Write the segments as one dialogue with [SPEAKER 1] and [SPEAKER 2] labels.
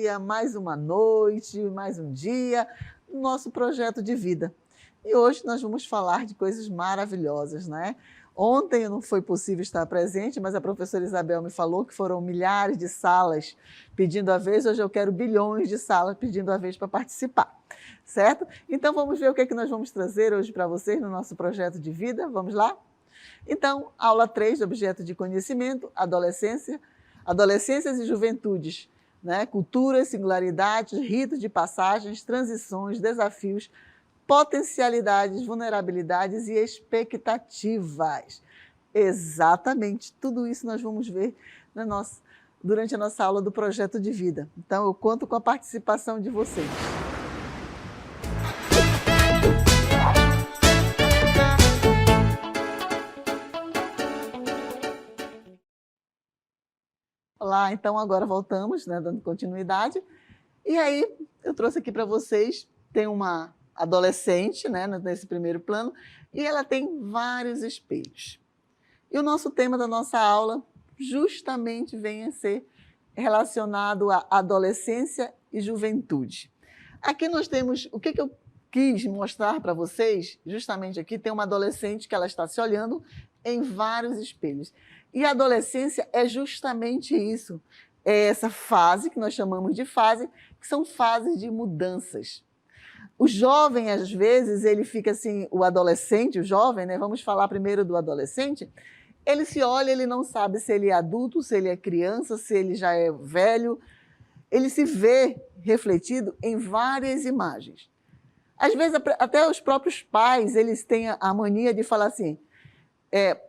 [SPEAKER 1] dia, mais uma noite, mais um dia, no nosso projeto de vida. E hoje nós vamos falar de coisas maravilhosas, né? Ontem não foi possível estar presente, mas a professora Isabel me falou que foram milhares de salas pedindo a vez. Hoje eu quero bilhões de salas pedindo a vez para participar, certo? Então vamos ver o que é que nós vamos trazer hoje para vocês no nosso projeto de vida. Vamos lá? Então, aula 3 do objeto de conhecimento, adolescências e juventudes, né? Culturas, singularidades, ritos de passagens, transições, desafios, potencialidades, vulnerabilidades e expectativas. Exatamente, tudo isso nós vamos ver durante a nossa aula do projeto de vida. Então, eu conto com a participação de vocês. Olá, então agora voltamos, né, dando continuidade. E aí, eu trouxe aqui para vocês, tem uma adolescente, né, nesse primeiro plano, e ela tem vários espelhos. E o nosso tema da nossa aula justamente vem a ser relacionado à adolescência e juventude. Aqui nós temos, o que eu quis mostrar para vocês, justamente aqui tem uma adolescente que ela está se olhando em vários espelhos. E a adolescência é justamente isso, é essa fase que nós chamamos de fase, que são fases de mudanças. O jovem, às vezes, ele fica assim, o adolescente, o jovem, né? Vamos falar primeiro do adolescente, ele se olha, ele não sabe se ele é adulto, se ele é criança, se ele já é velho, ele se vê refletido em várias imagens. Às vezes, até os próprios pais, eles têm a mania de falar assim,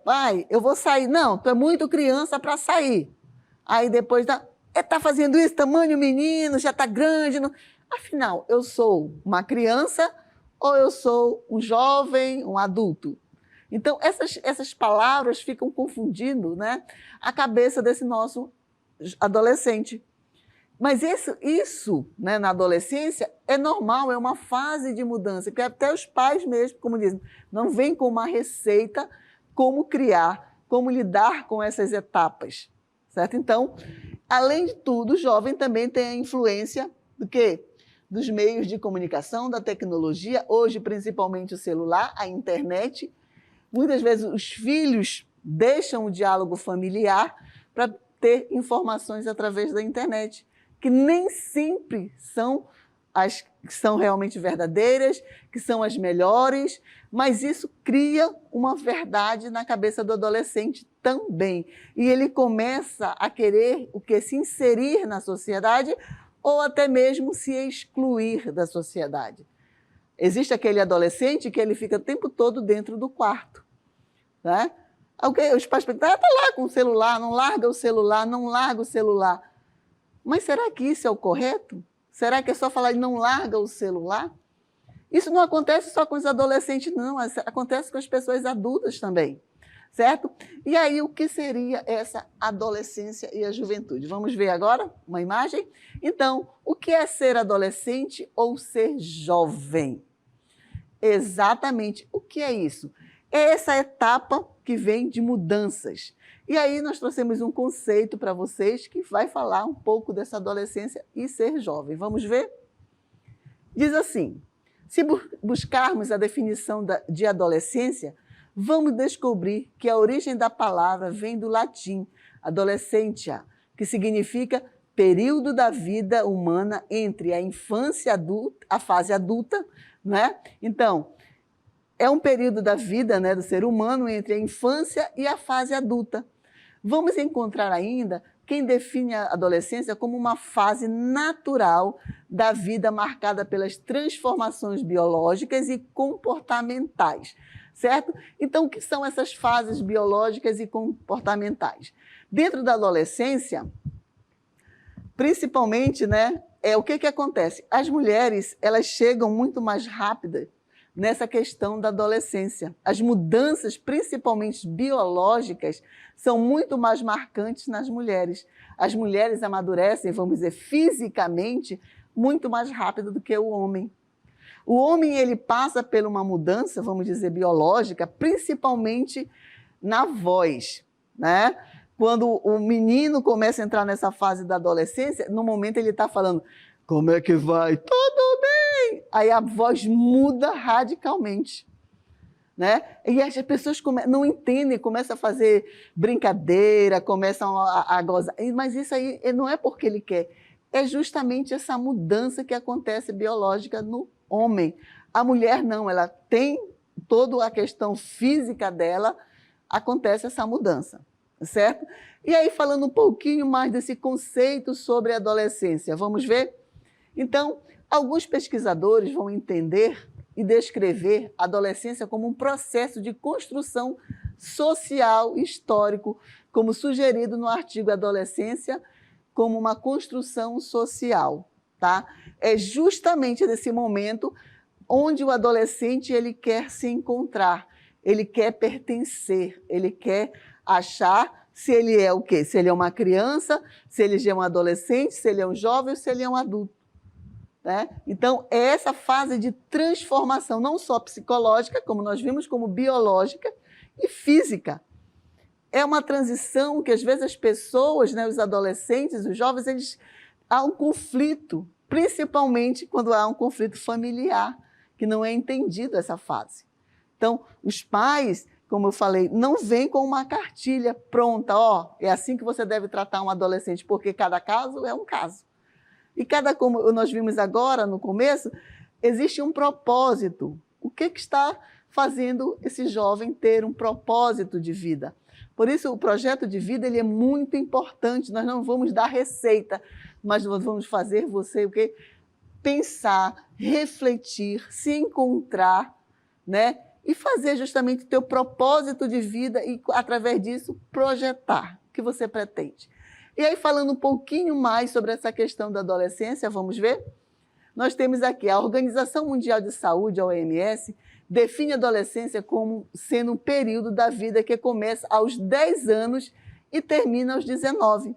[SPEAKER 1] pai, eu vou sair. Não, tu é muito criança para sair. Aí depois, tá fazendo isso, tamanho menino, já tá grande. Não... Afinal, eu sou uma criança ou eu sou um jovem, um adulto? Então, essas palavras ficam confundindo, né, a cabeça desse nosso adolescente. Mas isso, né, na adolescência é normal, é uma fase de mudança, que até os pais mesmo, como dizem, não vem com uma receita como criar, como lidar com essas etapas, certo? Então, além de tudo, o jovem também tem a influência do quê? Dos meios de comunicação, da tecnologia, hoje principalmente o celular, a internet. Muitas vezes os filhos deixam o diálogo familiar para ter informações através da internet, que nem sempre são as que são realmente verdadeiras, que são as melhores, mas isso cria uma verdade na cabeça do adolescente também. E ele começa a querer se inserir na sociedade ou até mesmo se excluir da sociedade. Existe aquele adolescente que ele fica o tempo todo dentro do quarto, né? Os pais perguntam, tá lá com o celular, não larga o celular, não larga o celular. Mas será que isso é o correto? Será que é só falar não larga o celular? Isso não acontece só com os adolescentes, não. Acontece com as pessoas adultas também, certo? E aí, o que seria essa adolescência e a juventude? Vamos ver agora uma imagem? Então, o que é ser adolescente ou ser jovem? Exatamente. O que é isso? É essa etapa que vem de mudanças. E aí nós trouxemos um conceito para vocês que vai falar um pouco dessa adolescência e ser jovem. Vamos ver? Diz assim, se buscarmos a definição de adolescência, vamos descobrir que a origem da palavra vem do latim, adolescentia, que significa período da vida humana entre a infância adulta, a fase adulta, né? Então, é um período da vida, né, do ser humano entre a infância e a fase adulta. Vamos encontrar ainda quem define a adolescência como uma fase natural da vida marcada pelas transformações biológicas e comportamentais, certo? Então, o que são essas fases biológicas e comportamentais? Dentro da adolescência, principalmente, né, o que acontece? As mulheres, elas chegam muito mais rápidas nessa questão da adolescência. As mudanças, principalmente biológicas, são muito mais marcantes nas mulheres. As mulheres amadurecem, vamos dizer, fisicamente, muito mais rápido do que o homem. O homem, ele passa por uma mudança, vamos dizer, biológica, principalmente na voz, né? quando o menino começa a entrar nessa fase da adolescência, no momento ele está falando, como é que vai? Tudo bem! Aí a voz muda radicalmente. Né? E as pessoas não entendem, começam a fazer brincadeira, começam a gozar. Mas isso aí não é porque ele quer, é justamente essa mudança que acontece biológica no homem. A mulher não, ela tem toda a questão física dela, acontece essa mudança, certo? E aí, falando um pouquinho mais desse conceito sobre a adolescência, vamos ver? Então, alguns pesquisadores vão entender e descrever a adolescência como um processo de construção social histórico, como sugerido no artigo Adolescência como uma construção social. Tá? É justamente nesse momento onde o adolescente ele quer se encontrar, ele quer pertencer, ele quer achar se ele é o quê? Se ele é uma criança, se ele já é um adolescente, se ele é um jovem ou se ele é um adulto. Né? Então, é essa fase de transformação, não só psicológica, como nós vimos, como biológica e física. É uma transição que, às vezes, as pessoas, né, os adolescentes, os jovens, há um conflito, principalmente quando há um conflito familiar, que não é entendido essa fase. Então, os pais, como eu falei, não vêm com uma cartilha pronta, ó, é assim que você deve tratar um adolescente, porque cada caso é um caso. E como nós vimos agora, no começo, existe um propósito. O que está fazendo esse jovem ter um propósito de vida? Por isso, o projeto de vida ele é muito importante. Nós não vamos dar receita, mas nós vamos fazer você o quê? Pensar, refletir, se encontrar, né? E fazer justamente o teu propósito de vida e, através disso, projetar o que você pretende. E aí, falando um pouquinho mais sobre essa questão da adolescência, vamos ver? Nós temos aqui a Organização Mundial de Saúde, a OMS, define a adolescência como sendo um período da vida que começa aos 10 anos e termina aos 19,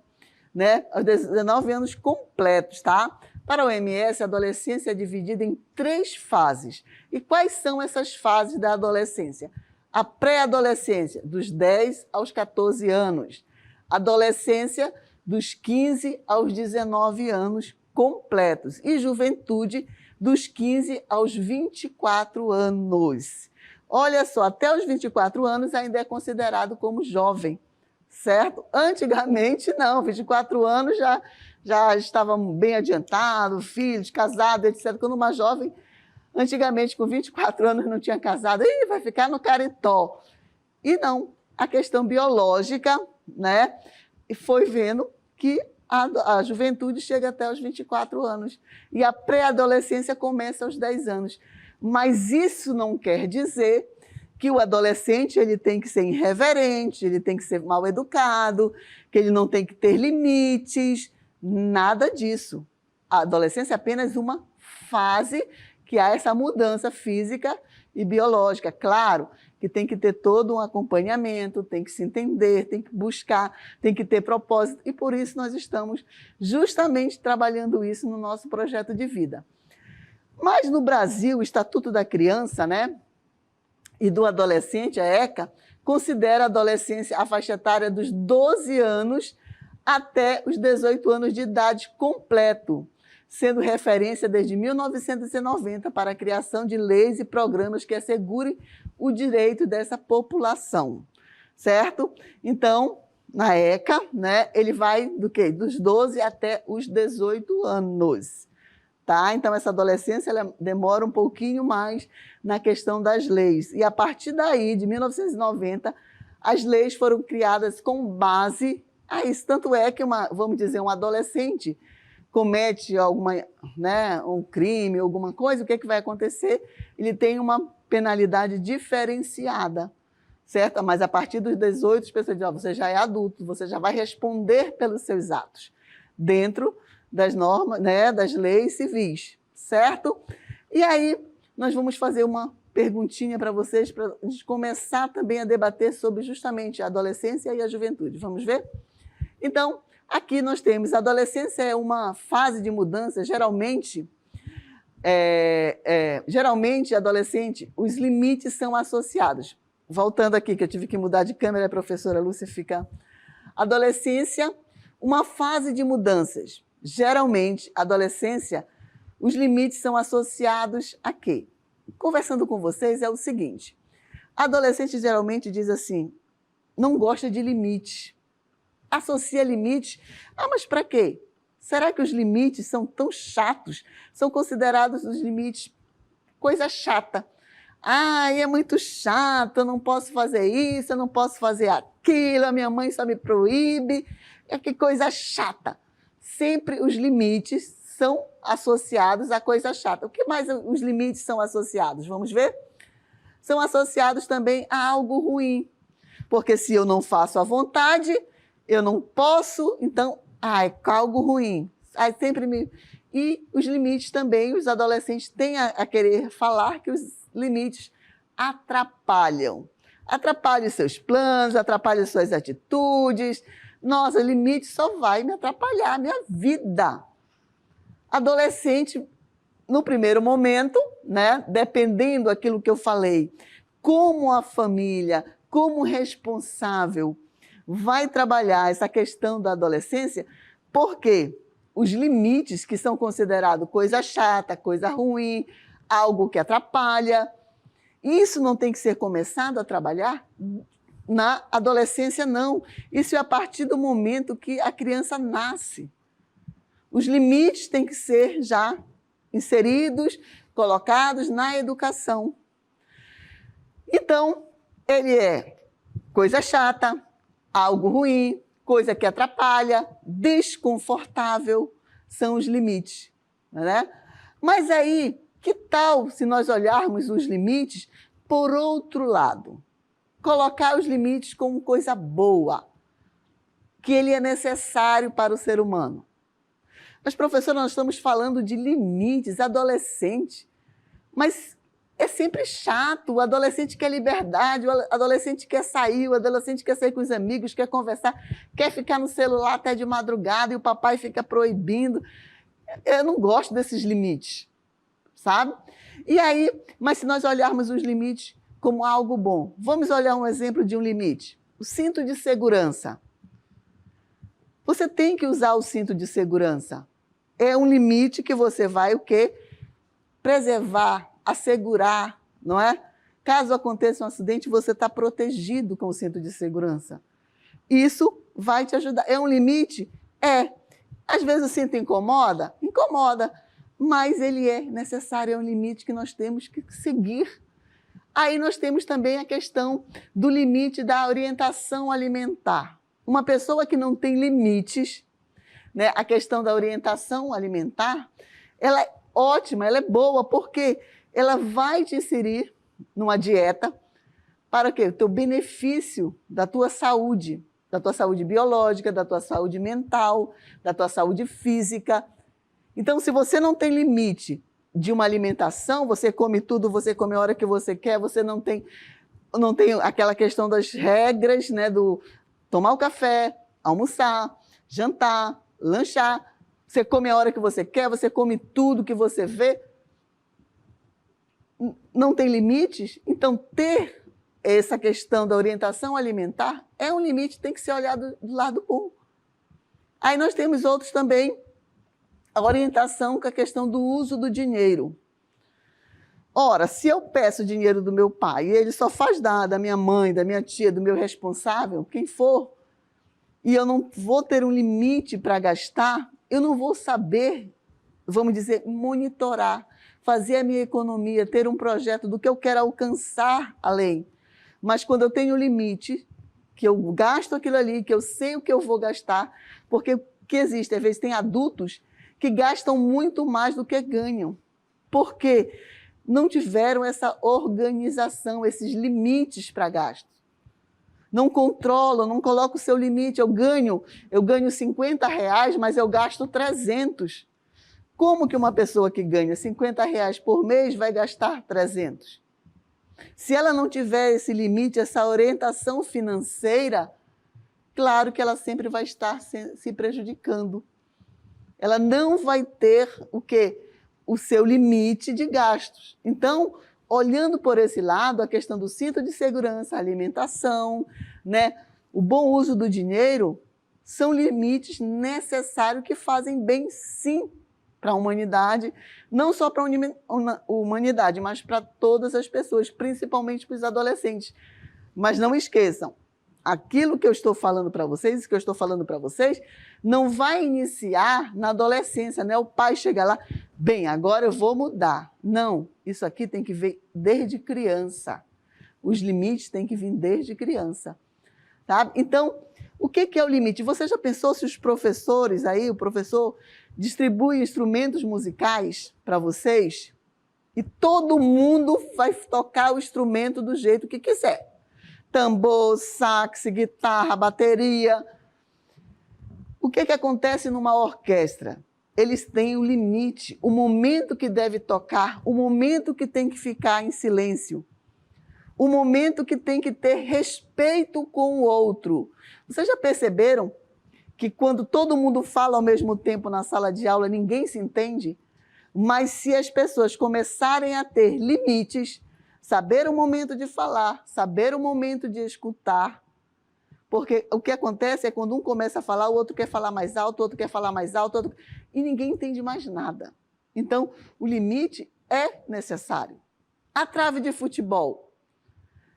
[SPEAKER 1] né? Aos 19 anos completos, tá? Para a OMS, a adolescência é dividida em 3 fases. E quais são essas fases da adolescência? A pré-adolescência, dos 10 aos 14 anos. Adolescência, dos 15 aos 19 anos completos. E juventude, dos 15 aos 24 anos. Olha só, até os 24 anos ainda é considerado como jovem, certo? Antigamente, não, 24 anos já estavam bem adiantados, filhos, casados, etc. Quando uma jovem, antigamente, com 24 anos, não tinha casado, vai ficar no caritó. E não, a questão biológica, né? E foi vendo que a juventude chega até os 24 anos e a pré-adolescência começa aos 10 anos. Mas isso não quer dizer que o adolescente ele tem que ser irreverente, ele tem que ser mal educado, que ele não tem que ter limites, nada disso. A adolescência é apenas uma fase que há essa mudança física e biológica. Claro que tem que ter todo um acompanhamento, tem que se entender, tem que buscar, tem que ter propósito. E por isso nós estamos justamente trabalhando isso no nosso projeto de vida. Mas no Brasil, o Estatuto da Criança, né, e do Adolescente, a ECA, considera a adolescência a faixa etária dos 12 anos até os 18 anos de idade completo, sendo referência desde 1990 para a criação de leis e programas que assegurem o direito dessa população, certo? Então, na ECA, né, ele vai do quê? Dos 12 até os 18 anos. Tá? Então, essa adolescência ela demora um pouquinho mais na questão das leis. E a partir daí, de 1990, as leis foram criadas com base a isso. Tanto é que, vamos dizer, um adolescente comete um crime, alguma coisa, o que vai acontecer? Ele tem uma penalidade diferenciada, certo? Mas a partir dos 18, as pessoas dizem, você já é adulto, você já vai responder pelos seus atos, dentro das normas, né, das leis civis, certo? E aí, nós vamos fazer uma perguntinha para vocês, para a gente começar também a debater sobre justamente a adolescência e a juventude. Vamos ver? Então, aqui nós temos, a adolescência é uma fase de mudança, geralmente, adolescente, os limites são associados. Voltando aqui, que eu tive que mudar de câmera, a professora Lúcia fica Adolescência, uma fase de mudanças. Geralmente, adolescência, os limites são associados a quê? Conversando com vocês é o seguinte, a adolescente geralmente diz assim, não gosta de limite, associa limite, mas para quê? Será que os limites são tão chatos? São considerados os limites coisa chata. É muito chato, eu não posso fazer isso, eu não posso fazer aquilo, a minha mãe só me proíbe. Que coisa chata. Sempre os limites são associados a coisa chata. O que mais os limites são associados? Vamos ver? São associados também a algo ruim. Porque se eu não faço à vontade, eu não posso, então, é algo ruim. E os limites também, os adolescentes têm a querer falar que os limites atrapalham. Atrapalham os seus planos, atrapalham as suas atitudes. Nossa, limite só vai me atrapalhar a minha vida. Adolescente, no primeiro momento, né, dependendo daquilo que eu falei, como a família, como responsável, vai trabalhar essa questão da adolescência, porque os limites que são considerados coisa chata, coisa ruim, algo que atrapalha, isso não tem que ser começado a trabalhar na adolescência, não. Isso é a partir do momento que a criança nasce. Os limites têm que ser já inseridos, colocados na educação. Então, ele é coisa chata, algo ruim, coisa que atrapalha, desconfortável, são os limites, né? Mas aí, que tal se nós olharmos os limites por outro lado? Colocar os limites como coisa boa, que ele é necessário para o ser humano. Mas, professora, nós estamos falando de limites, adolescente, mas é sempre chato, o adolescente quer liberdade, o adolescente quer sair, o adolescente quer sair com os amigos, quer conversar, quer ficar no celular até de madrugada e o papai fica proibindo. Eu não gosto desses limites, sabe? E aí, mas se nós olharmos os limites como algo bom, vamos olhar um exemplo de um limite. O cinto de segurança. Você tem que usar o cinto de segurança. É um limite que você vai o quê? Preservar, assegurar, não é? Caso aconteça um acidente, você está protegido com o cinto de segurança. Isso vai te ajudar. É um limite? É. Às vezes o cinto incomoda? Incomoda. Mas ele é necessário, é um limite que nós temos que seguir. Aí nós temos também a questão do limite da orientação alimentar. Uma pessoa que não tem limites, né, a questão da orientação alimentar, ela é ótima, ela é boa, porque ela vai te inserir numa dieta para o quê? O teu benefício da tua saúde biológica, da tua saúde mental, da tua saúde física. Então, se você não tem limite de uma alimentação, você come tudo, você come a hora que você quer, você não tem aquela questão das regras, né, do tomar o café, almoçar, jantar, lanchar, você come a hora que você quer, você come tudo que você vê, não tem limites, então ter essa questão da orientação alimentar é um limite, tem que ser olhado do lado bom. Aí nós temos outros também, a orientação com a questão do uso do dinheiro. Ora, se eu peço dinheiro do meu pai e ele só faz dar da minha mãe, da minha tia, do meu responsável, quem for, e eu não vou ter um limite para gastar, eu não vou saber, vamos dizer, monitorar, fazer a minha economia, ter um projeto do que eu quero alcançar além. Mas quando eu tenho limite, que eu gasto aquilo ali, que eu sei o que eu vou gastar, porque o que existe, às vezes tem adultos que gastam muito mais do que ganham, porque não tiveram essa organização, esses limites para gasto. Não controlam, não colocam o seu limite. Eu ganho R$50, mas eu gasto 300. Como que uma pessoa que ganha R$50 por mês vai gastar 300? Se ela não tiver esse limite, essa orientação financeira, claro que ela sempre vai estar se prejudicando. Ela não vai ter o quê? O seu limite de gastos. Então, olhando por esse lado, a questão do cinto de segurança, alimentação, né? O bom uso do dinheiro são limites necessários que fazem bem, sim, para a humanidade, não só para a humanidade, mas para todas as pessoas, principalmente para os adolescentes. Mas não esqueçam, aquilo que eu estou falando para vocês, isso que eu estou falando para vocês, não vai iniciar na adolescência, né? O pai chega lá, bem, agora eu vou mudar. Não, isso aqui tem que vir desde criança. Os limites têm que vir desde criança, sabe? Então, o que é o limite? Você já pensou se os professores aí, o professor distribui instrumentos musicais para vocês e todo mundo vai tocar o instrumento do jeito que quiser? Tambor, sax, guitarra, bateria. O que acontece numa orquestra? Eles têm o limite, o momento que deve tocar, o momento que tem que ficar em silêncio, o momento que tem que ter respeito com o outro. Vocês já perceberam que quando todo mundo fala ao mesmo tempo na sala de aula, ninguém se entende? Mas se as pessoas começarem a ter limites, saber o momento de falar, saber o momento de escutar, porque o que acontece é quando um começa a falar, o outro quer falar mais alto, o outro quer falar mais alto, e ninguém entende mais nada. Então, o limite é necessário. A trave de futebol.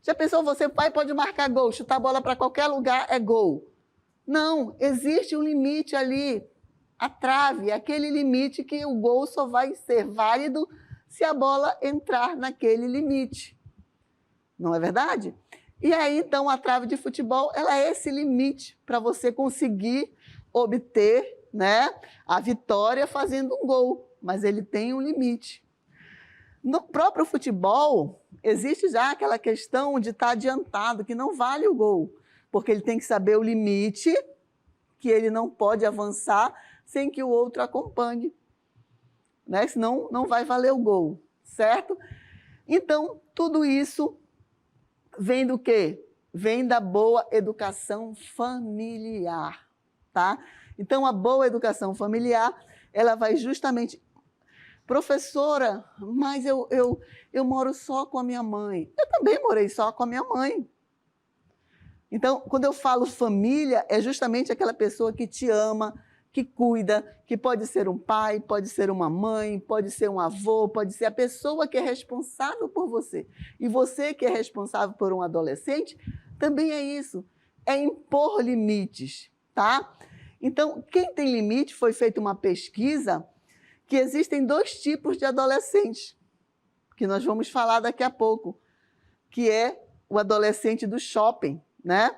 [SPEAKER 1] Já pensou, você, pai, pode marcar gol, chutar a bola para qualquer lugar, é gol. Não, existe um limite ali. A trave é aquele limite que o gol só vai ser válido se a bola entrar naquele limite. Não é verdade? E aí, então, a trave de futebol, ela é esse limite para você conseguir obter, né, a vitória fazendo um gol. Mas ele tem um limite. No próprio futebol, existe já aquela questão de estar adiantado, que não vale o gol, porque ele tem que saber o limite, que ele não pode avançar sem que o outro acompanhe, né? Senão não vai valer o gol, certo? Então, tudo isso vem do quê? Vem da boa educação familiar, tá? Então, a boa educação familiar, ela vai justamente... Professora, mas eu moro só com a minha mãe. Eu também morei só com a minha mãe. Então, quando eu falo família, é justamente aquela pessoa que te ama, que cuida, que pode ser um pai, pode ser uma mãe, pode ser um avô, pode ser a pessoa que é responsável por você. E você que é responsável por um adolescente, também é isso, é impor limites, tá? Então, quem tem limite, foi feita uma pesquisa que existem 2 tipos de adolescentes, que nós vamos falar daqui a pouco, que é o adolescente do shopping, né?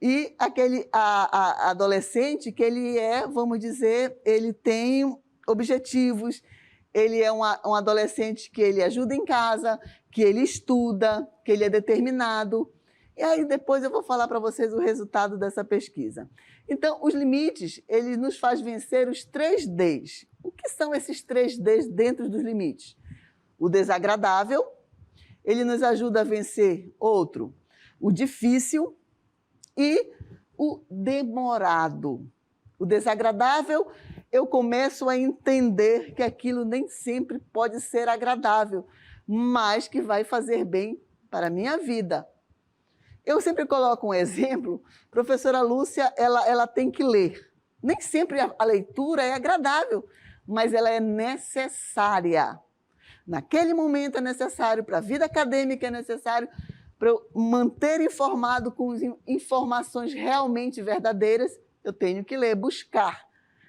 [SPEAKER 1] E aquele adolescente que ele é, vamos dizer, ele tem objetivos, ele é um adolescente que ele ajuda em casa, que ele estuda, que ele é determinado. E aí depois eu vou falar para vocês o resultado dessa pesquisa. Então, os limites, ele nos faz vencer os 3 Ds. O que são esses 3 Ds dentro dos limites? O desagradável, ele nos ajuda a vencer outro, o difícil e o demorado. O desagradável, eu começo a entender que aquilo nem sempre pode ser agradável, mas que vai fazer bem para a minha vida. Eu sempre coloco um exemplo, professora Lúcia, ela tem que ler. Nem sempre a leitura é agradável, mas ela é necessária. Naquele momento é necessário, para a vida acadêmica é necessário, para eu manter informado com informações realmente verdadeiras, eu tenho que ler, buscar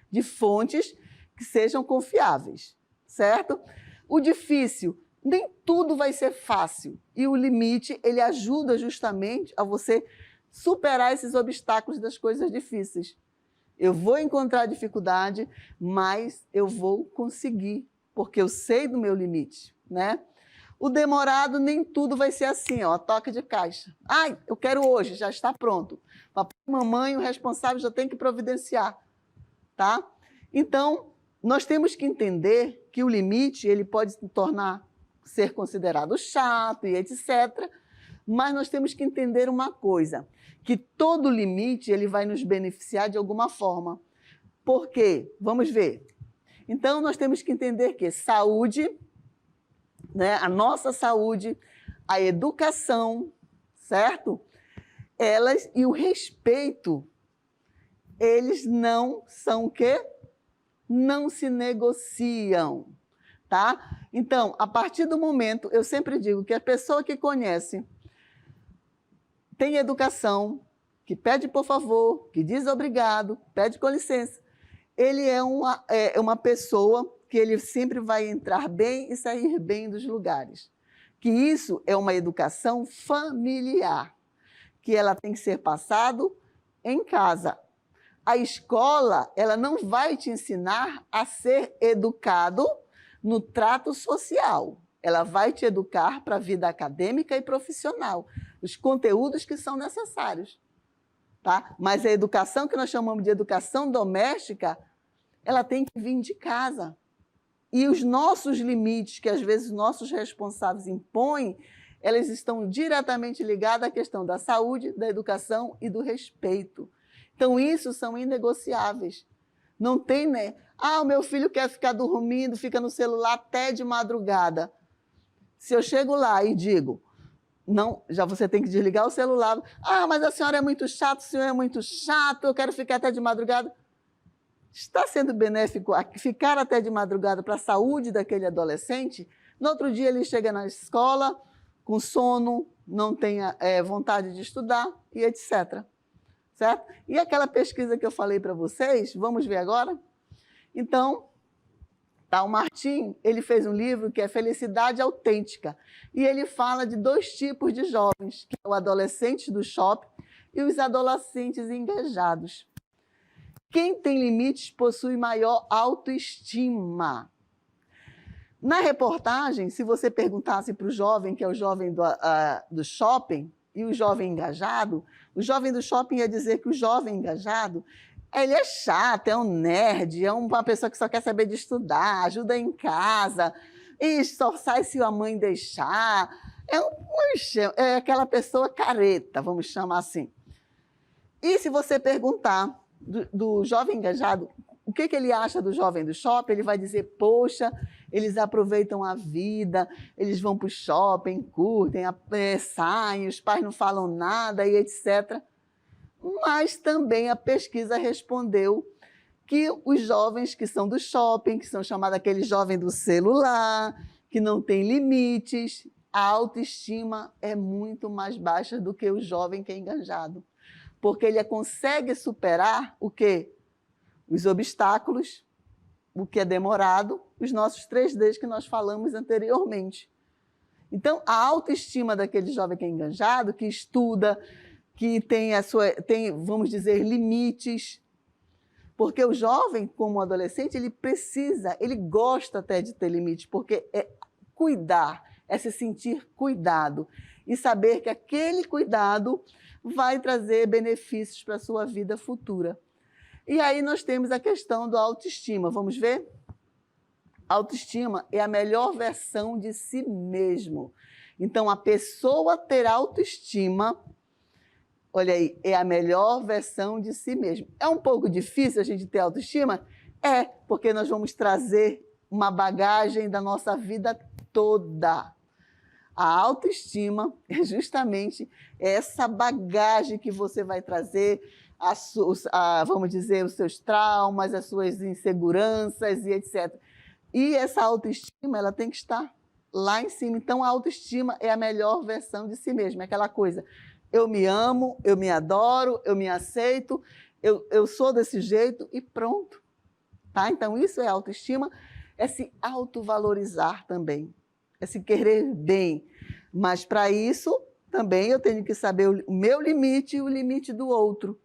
[SPEAKER 1] de fontes que sejam confiáveis, certo? O difícil, nem tudo vai ser fácil. E o limite, ele ajuda justamente a você superar esses obstáculos das coisas difíceis. Eu vou encontrar dificuldade, mas eu vou conseguir, porque eu sei do meu limite, né? O demorado, nem tudo vai ser assim, ó, toque de caixa. Ai, eu quero hoje, já está pronto. Papai e mamãe, o responsável já tem que providenciar, tá? Então, nós temos que entender que o limite, ele pode ser considerado chato e etc., mas nós temos que entender uma coisa, que todo limite ele vai nos beneficiar de alguma forma. Por quê? Vamos ver. Então, nós temos que entender que saúde, né, a nossa saúde, a educação, certo? elas e o respeito, eles não são o quê? Não se negociam, tá? Então, a partir do momento, eu sempre digo que a pessoa que conhece, tem educação, que pede por favor, que diz obrigado, pede com licença, ele é uma pessoa que ele sempre vai entrar bem e sair bem dos lugares. Que isso é uma educação familiar, que ela tem que ser passado em casa. A escola, ela não vai te ensinar a ser educado no trato social. Ela vai te educar para a vida acadêmica e profissional, os conteúdos que são necessários. Tá? Mas a educação que nós chamamos de educação doméstica, ela tem que vir de casa. E os nossos limites, que às vezes nossos responsáveis impõem, elas estão diretamente ligadas à questão da saúde, da educação e do respeito. Então, isso são inegociáveis. Não tem, né? Ah, o meu filho quer ficar dormindo, fica no celular até de madrugada. Se eu chego lá e digo, não, já você tem que desligar o celular. Ah, mas a senhora é muito chata, o senhor é muito chato, eu quero ficar até de madrugada. Está sendo benéfico ficar até de madrugada para a saúde daquele adolescente? No outro dia ele chega na escola com sono, não tem vontade de estudar e etc. Certo? E aquela pesquisa que eu falei para vocês, vamos ver agora? Então, tá, o Martim, ele fez um livro que é Felicidade Autêntica, e ele fala de 2 tipos de jovens, que é o adolescente do shopping e os adolescentes engajados. Quem tem limites possui maior autoestima. Na reportagem, se você perguntasse para o jovem, que é o jovem do shopping, e o jovem engajado, o jovem do shopping ia dizer que o jovem engajado, ele é chato, é um nerd, é uma pessoa que só quer saber de estudar, ajuda em casa, e só sai se a mãe deixar. É aquela pessoa careta, vamos chamar assim. E se você perguntar do jovem engajado, o que ele acha do jovem do shopping, ele vai dizer, poxa, eles aproveitam a vida, eles vão para o shopping, curtem, saem, os pais não falam nada e etc. Mas também a pesquisa respondeu que os jovens que são do shopping, que são chamados aquele jovem do celular, que não tem limites, a autoestima é muito mais baixa do que o jovem que é engajado. Porque ele consegue superar o quê? Os obstáculos, o que é demorado, os nossos 3Ds que nós falamos anteriormente. Então, a autoestima daquele jovem que é engajado, que estuda, que tem, vamos dizer, limites. Porque o jovem, como adolescente, ele gosta até de ter limites, porque é cuidar, é se sentir cuidado e saber que aquele cuidado vai trazer benefícios para a sua vida futura. E aí nós temos a questão da autoestima. Vamos ver? A autoestima é a melhor versão de si mesmo. Então, a pessoa ter autoestima, olha aí, é a melhor versão de si mesmo. É um pouco difícil a gente ter autoestima? É, porque nós vamos trazer uma bagagem da nossa vida toda. A autoestima é justamente essa bagagem que você vai trazer, vamos dizer, os seus traumas, as suas inseguranças e etc. E essa autoestima, ela tem que estar lá em cima. Então, a autoestima é a melhor versão de si mesma. É aquela coisa, eu me amo, eu me adoro, eu me aceito, eu sou desse jeito e pronto. Tá? Então, isso é autoestima, é se autovalorizar também, é se querer bem. Mas, para isso, também eu tenho que saber o meu limite e o limite do outro.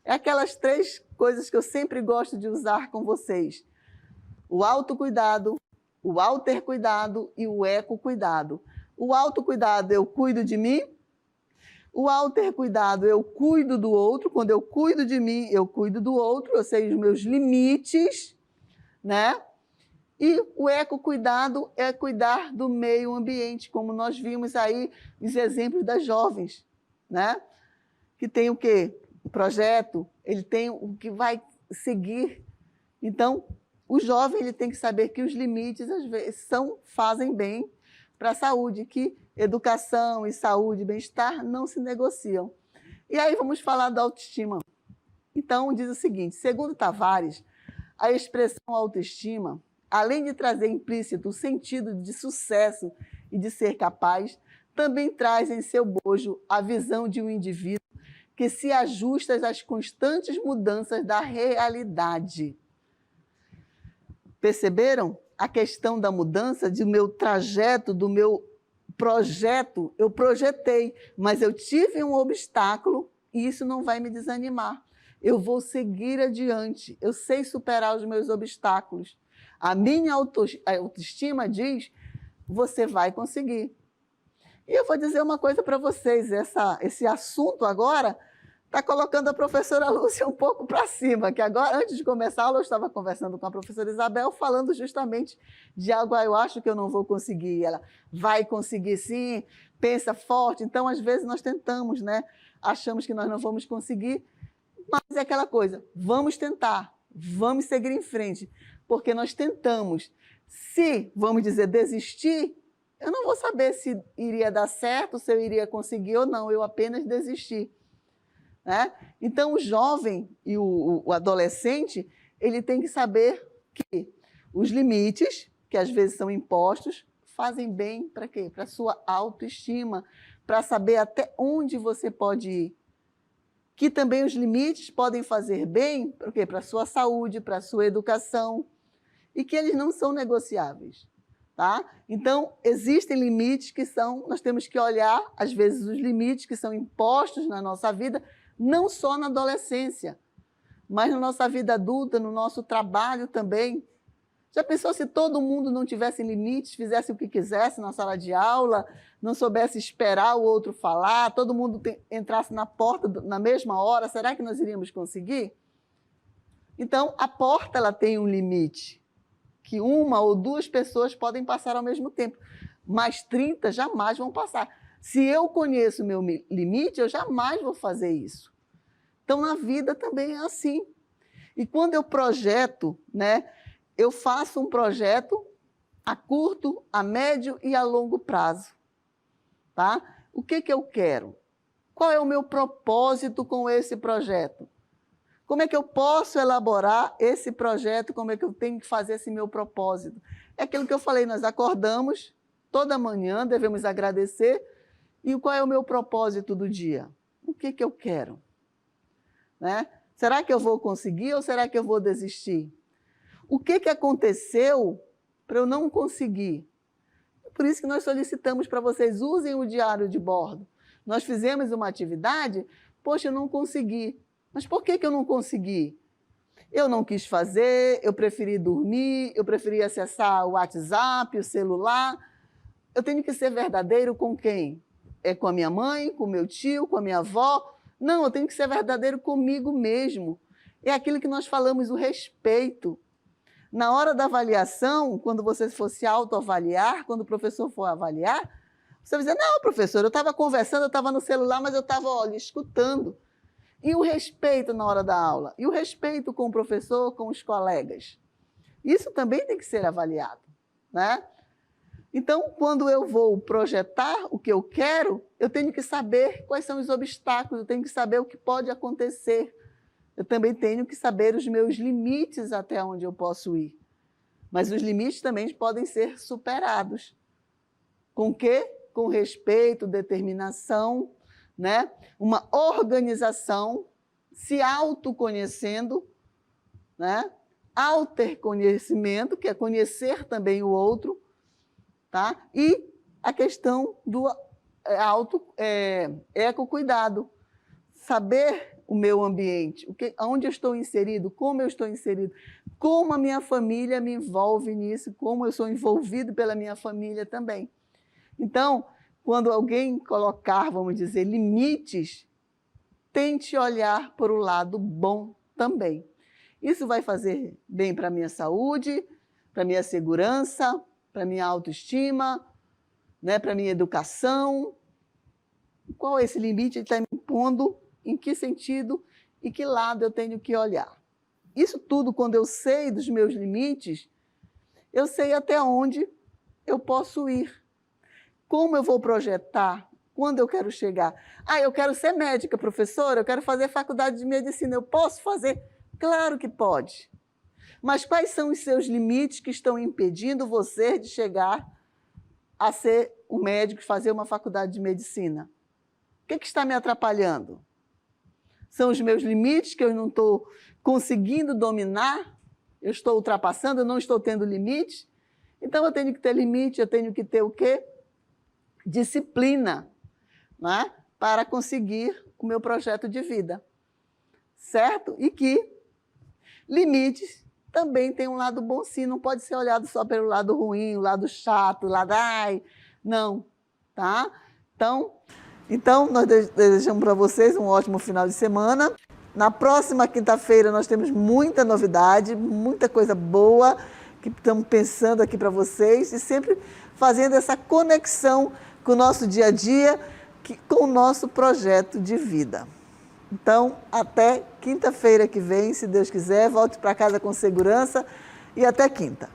[SPEAKER 1] É aquelas 3 coisas que eu sempre gosto de usar com vocês. O autocuidado, o altercuidado e o ecocuidado. O autocuidado, eu cuido de mim. O altercuidado, eu cuido do outro. Quando eu cuido de mim, eu cuido do outro. Eu sei os meus limites, né? E o ecocuidado é cuidar do meio ambiente, como nós vimos aí os exemplos das jovens, né? Que tem o quê? O projeto, ele tem o que vai seguir. Então, o jovem ele tem que saber que os limites, às vezes, fazem bem para a saúde, que educação e saúde e bem-estar não se negociam. E aí vamos falar da autoestima. Então, diz o seguinte, segundo Tavares, a expressão autoestima, além de trazer implícito o sentido de sucesso e de ser capaz, também traz em seu bojo a visão de um indivíduo que se ajusta às constantes mudanças da realidade. Perceberam a questão da mudança, do meu trajeto, do meu projeto? Eu projetei, mas eu tive um obstáculo e isso não vai me desanimar. Eu vou seguir adiante, eu sei superar os meus obstáculos. A minha autoestima diz, você vai conseguir. E eu vou dizer uma coisa para vocês, esse assunto agora está colocando a professora Lúcia um pouco para cima, que agora, antes de começar a aula, eu estava conversando com a professora Isabel, falando justamente de algo, eu acho que eu não vou conseguir. Ela vai conseguir sim, pensa forte. Então, às vezes, nós tentamos, né? Achamos que nós não vamos conseguir, mas é aquela coisa, vamos tentar, vamos seguir em frente, porque nós tentamos. Se, vamos dizer, desistir, eu não vou saber se iria dar certo, se eu iria conseguir ou não, eu apenas desisti. Né? Então, o jovem e o adolescente, ele tem que saber que os limites, que às vezes são impostos, fazem bem para quê? Para a sua autoestima, para saber até onde você pode ir. Que também os limites podem fazer bem para quê? Para a sua saúde, para a sua educação, e que eles não são negociáveis. Tá? Então, existem limites que nós temos que olhar, às vezes, os limites que são impostos na nossa vida, não só na adolescência, mas na nossa vida adulta, no nosso trabalho também. Já pensou se todo mundo não tivesse limites, fizesse o que quisesse na sala de aula, não soubesse esperar o outro falar, todo mundo entrasse na porta na mesma hora, será que nós iríamos conseguir? Então, a porta ela tem um limite, que uma ou duas pessoas podem passar ao mesmo tempo, mas 30 jamais vão passar. Se eu conheço o meu limite, eu jamais vou fazer isso. Então, na vida também é assim. E quando eu projeto, né, eu faço um projeto a curto, a médio e a longo prazo. Tá? O que eu quero? Qual é o meu propósito com esse projeto? Como é que eu posso elaborar esse projeto? Como é que eu tenho que fazer esse meu propósito? É aquilo que eu falei, nós acordamos toda manhã, devemos agradecer. E qual é o meu propósito do dia? O que eu quero? Né? Será que eu vou conseguir ou será que eu vou desistir? O que aconteceu para eu não conseguir? Por isso que nós solicitamos para vocês, usem o diário de bordo. Nós fizemos uma atividade, poxa, eu não consegui. Mas por que eu não consegui? Eu não quis fazer, eu preferi dormir, eu preferi acessar o WhatsApp, o celular. Eu tenho que ser verdadeiro com quem? É com a minha mãe, com o meu tio, com a minha avó? Não, eu tenho que ser verdadeiro comigo mesmo. É aquilo que nós falamos, o respeito. Na hora da avaliação, quando você for se autoavaliar, quando o professor for avaliar, você vai dizer, não, professor, eu estava conversando, eu estava no celular, mas eu estava, olha, escutando. E o respeito na hora da aula? E o respeito com o professor, com os colegas? Isso também tem que ser avaliado, né? Então, quando eu vou projetar o que eu quero, eu tenho que saber quais são os obstáculos, eu tenho que saber o que pode acontecer. Eu também tenho que saber os meus limites até onde eu posso ir. Mas os limites também podem ser superados. Com o quê? Com respeito, determinação, né? Uma organização, se autoconhecendo, né? Autoconhecimento, que é conhecer também o outro, tá? E a questão do ecocuidado, saber o meu ambiente, onde eu estou inserido, como eu estou inserido, como a minha família me envolve nisso, como eu sou envolvido pela minha família também. Então, quando alguém colocar, vamos dizer, limites, tente olhar para o lado bom também. Isso vai fazer bem para a minha saúde, para a minha segurança, para a minha autoestima, né, para a minha educação. Qual é esse limite? Ele está me impondo em que sentido e que lado eu tenho que olhar. Isso tudo, quando eu sei dos meus limites, eu sei até onde eu posso ir. Como eu vou projetar quando eu quero chegar. Ah, eu quero ser médica, professora, eu quero fazer faculdade de medicina. Eu posso fazer? Claro que pode. Mas quais são os seus limites que estão impedindo você de chegar a ser um médico e fazer uma faculdade de medicina? O que está me atrapalhando? São os meus limites que eu não estou conseguindo dominar? Eu estou ultrapassando, eu não estou tendo limite? Então, eu tenho que ter limite, eu tenho que ter o quê? Disciplina, né? Para conseguir o meu projeto de vida. Certo? E que limites também tem um lado bom, sim. Não pode ser olhado só pelo lado ruim, o lado chato, o lado... Ai, não. Tá? Então, nós desejamos para vocês um ótimo final de semana. Na próxima quinta-feira nós temos muita novidade, muita coisa boa que estamos pensando aqui para vocês e sempre fazendo essa conexão com o nosso dia a dia, com o nosso projeto de vida. Então, até quinta-feira que vem, se Deus quiser, volte para casa com segurança e até quinta.